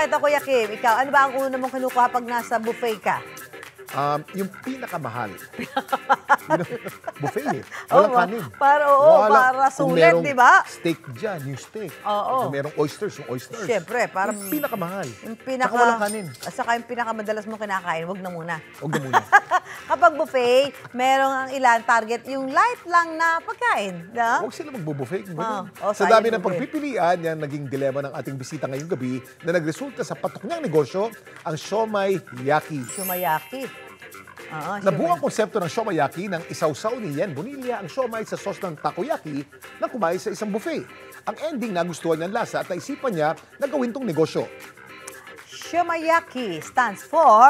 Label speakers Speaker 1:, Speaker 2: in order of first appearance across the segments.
Speaker 1: ito, Kuya Kim, ikaw, ano ba ang una mong kinukuha pag nasa buffet ka?
Speaker 2: Yung pinakamahal. Buffet eh. Walang kanin.
Speaker 1: Para sulit, di ba?
Speaker 2: Steak dyan, yung steak.
Speaker 1: Oo.
Speaker 2: Kung merong oysters, yung oysters.
Speaker 1: Siyempre, parang...
Speaker 2: Yung pinakamahal.
Speaker 1: Saka
Speaker 2: walang kanin.
Speaker 1: Saka yung pinakamadalas mo kinakain, wag na muna.
Speaker 2: Huwag na muna.
Speaker 1: Kapag buffet, merong ang ilan target, yung light lang na pagkain. No?
Speaker 2: Huwag sila magbubuffet.
Speaker 1: Sa
Speaker 2: dami ng pagpipilian, yan naging dilema ng ating bisita ngayong gabi na nagresulta sa patok niyang negosyo, ang Siomai Yaki.
Speaker 1: Shumayaki.
Speaker 2: Nabuo ang konsepto ng Siomayaki ng isawsaw ni Yen Bonilla ang siomai sa sauce ng takoyaki na kumain sa isang buffet. Ang ending nagustuhan niya ang lasa at naisipan niya na gawin tong negosyo.
Speaker 1: Shumayaki stands for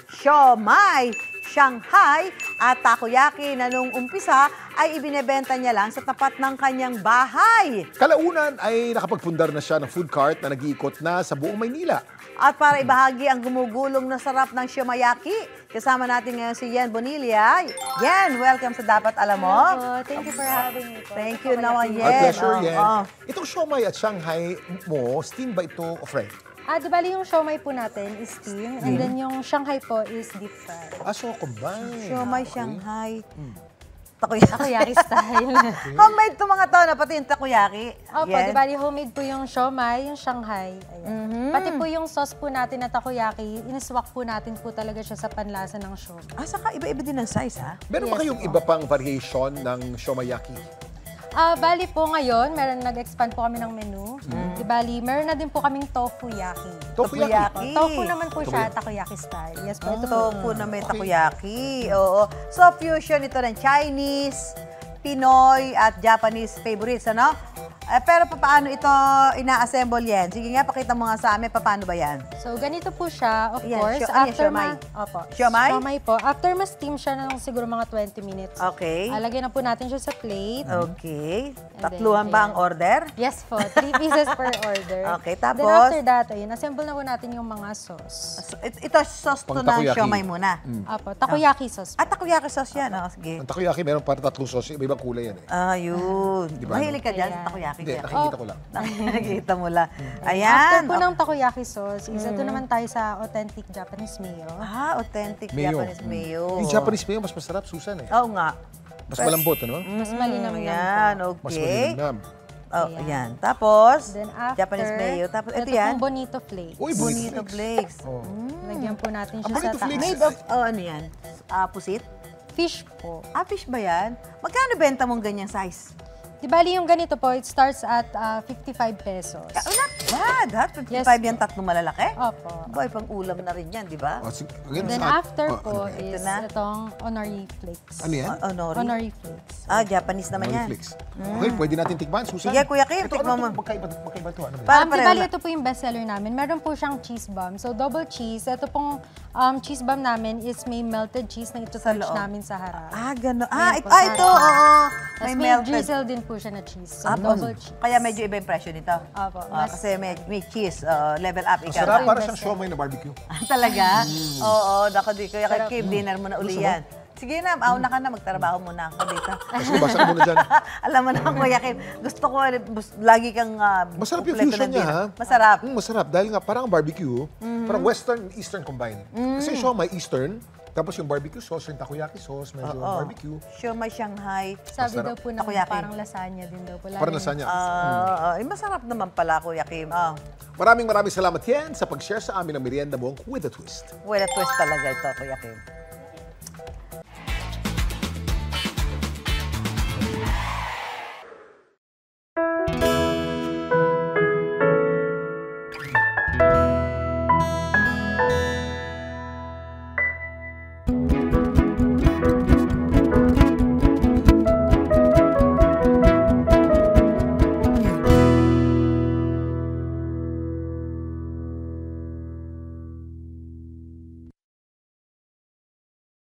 Speaker 1: Siomai, Shanghai at takoyaki na nung umpisa ay ibinebenta niya lang sa tapat ng kanyang bahay.
Speaker 2: Kalaunan ay nakapagpundar na siya ng food cart na nag-iikot na sa buong Maynila.
Speaker 1: At para ibahagi ang gumugulong na sarap ng Siomayaki, kasama natin ngayon si Yen Bonilla. Yen, welcome sa Dapat Alam Mo.
Speaker 3: Thank you for having me po.
Speaker 1: Thank you naman, Yen.
Speaker 2: Our pleasure, Yen. Itong siomai at Shanghai mo, steam ba ito o fried?
Speaker 3: Di bali yung siomai po natin is steam, and then yung Shanghai po is deep fried.
Speaker 2: So combine.
Speaker 1: Siomai, Shanghai.
Speaker 3: Takoyaki style.
Speaker 1: Homemade to mga to, na pati yung takoyaki.
Speaker 3: Opo, di bali homemade po yung siomai, yung Shanghai. Ayan. Pati po yung sauce po natin na takoyaki, iniswak po natin po talaga siya sa panlasa ng siomai.
Speaker 1: Saka iba-iba din ang size, ha?
Speaker 2: Meron ba kayong iba pang variation ng Siomayaki?
Speaker 3: Bali po ngayon, nag-expand po kami ng menu. Di bali, meron na din po kaming tofu-yaki.
Speaker 2: Tofu-yaki?
Speaker 3: Tofu naman po siya, takoyaki style. Yes po, ito po.
Speaker 1: Tofu na may takoyaki. Oo. So, fusion ito ng Chinese, Pinoy, at Japanese favorites, ano? Pero paano ito ina-assemble yan? Sige nga, pakita mo nga sa amin, paano ba yan?
Speaker 3: So, ganito po siya, of
Speaker 1: Ayan,
Speaker 3: course.
Speaker 1: siomai.
Speaker 3: Opo.
Speaker 1: Siomai?
Speaker 3: Siomai po. After ma-steam siya ng siguro mga 20 minutes.
Speaker 1: Okay.
Speaker 3: Lagyan na po natin siya sa plate.
Speaker 1: Okay.
Speaker 3: And
Speaker 1: Tatluhan
Speaker 3: then,
Speaker 1: ba ang order?
Speaker 3: Yes po. 3 pieces per order.
Speaker 1: Okay, tapos?
Speaker 3: Then after that, ayun, assemble na po natin yung mga sauce.
Speaker 1: Ito, sauce to
Speaker 2: Pang
Speaker 1: ng
Speaker 2: takoyaki.
Speaker 1: siomai muna.
Speaker 3: Opo, takoyaki sauce.
Speaker 1: Takoyaki sauce yan. Sige.
Speaker 2: Ang takoyaki, meron para tatlong sauce. Iba-ibang kulay yan eh.
Speaker 1: Yun.
Speaker 2: Diba,
Speaker 1: Mahilig ka dyan sa
Speaker 3: Ayan.
Speaker 1: takoyaki.
Speaker 2: Hindi,
Speaker 1: Kaya.
Speaker 2: nakikita ko lang.
Speaker 1: Nakikita mo lang.
Speaker 3: After
Speaker 1: Ayan.
Speaker 3: po ng takoyaki sauce, isa to naman tayo sa authentic Japanese mayo.
Speaker 1: Authentic
Speaker 2: Mayo.
Speaker 1: Japanese mayo.
Speaker 2: Yung Japanese mayo, mas masarap, Susan eh.
Speaker 1: Oo nga.
Speaker 2: Mas malambot, ano?
Speaker 3: Mas malinam
Speaker 1: Yan,
Speaker 3: po.
Speaker 2: Mas
Speaker 1: okay.
Speaker 2: malinam.
Speaker 1: Ayan. Tapos,
Speaker 3: Then after,
Speaker 1: Japanese mayo. Tapos, ito
Speaker 3: ito
Speaker 1: yan.
Speaker 3: pong bonito flakes.
Speaker 2: Uy,
Speaker 1: Bonito flakes.
Speaker 2: Oh.
Speaker 3: Lagyan po natin
Speaker 2: Ang
Speaker 3: siya sa
Speaker 2: bonito
Speaker 3: taas.
Speaker 2: flakes.
Speaker 1: Made of, ano yan? Pusit?
Speaker 3: Fish po.
Speaker 1: Fish ba yan? Magkano benta mong ganyang size?
Speaker 3: Di bali yung ganito po, it starts at 55 pesos.
Speaker 1: Not bad, ha? 55
Speaker 3: Yes,
Speaker 1: yan, tatlong malalaki?
Speaker 3: Opo.
Speaker 1: Boy, pang ulam na rin yan, di ba?
Speaker 3: And then after po
Speaker 2: ano
Speaker 3: is
Speaker 1: na?
Speaker 3: itong onori flakes.
Speaker 2: Ano yan?
Speaker 1: Honori?
Speaker 3: Onori flakes.
Speaker 1: Japanese naman yan.
Speaker 2: Netflix. Okay, pwede natin tikman, Susan.
Speaker 1: Sige, Kuya Kim,
Speaker 2: Ito,
Speaker 1: tikman mo.
Speaker 2: Magkaiba ito. Ano ba?
Speaker 1: Para
Speaker 3: Di
Speaker 1: pareho
Speaker 3: bali
Speaker 1: na.
Speaker 3: ito po yung bestseller namin. Meron po siyang cheese bomb. So double cheese. Ito pong cheese bomb namin is may melted cheese na ito
Speaker 1: Sa loob.
Speaker 3: namin sa harap.
Speaker 1: Gano'n.
Speaker 3: Ayan po,
Speaker 1: Ito, oo.
Speaker 3: Tapos
Speaker 1: May
Speaker 3: may
Speaker 1: melted.
Speaker 3: drizzle din po siya na cheese. So double cheese.
Speaker 1: Kaya medyo iba yung presyo nito.
Speaker 3: Opo.
Speaker 1: Kasi may cheese, level up. Ikaw.
Speaker 2: Masarap,
Speaker 3: Ito
Speaker 2: para
Speaker 3: yung
Speaker 2: siyang siomay na barbecue.
Speaker 1: Talaga? Oo, naku, di ko. Kaya Kim, dinner mo na uli yan. Sige na, auna ka na, magtrabaho muna ako dito.
Speaker 2: Sige, basa ka muna dyan.
Speaker 1: Alam mo na, Kuya Kim, gusto ko, lagi kang
Speaker 2: Masarap yung
Speaker 1: kumpleto
Speaker 2: fusion
Speaker 1: ng
Speaker 2: niya,
Speaker 1: dinner.
Speaker 2: ha?
Speaker 1: Masarap.
Speaker 2: Masarap, dahil nga parang barbecue, parang western and eastern combined. Kasi siomai eastern, tapos yung barbecue sauce, yung takoyaki sauce, medyo barbecue.
Speaker 1: Siomai Shanghai.
Speaker 3: Sabi
Speaker 2: Masarap.
Speaker 3: daw po naman
Speaker 1: Takoyaki.
Speaker 3: parang lasagna din daw po.
Speaker 2: Parang lasagna.
Speaker 1: Masarap naman pala, Kuya Kim.
Speaker 2: Maraming salamat yan sa pag-share sa amin ng merienda mo with a twist.
Speaker 1: Well, a twist talaga ito, Kuya Kim.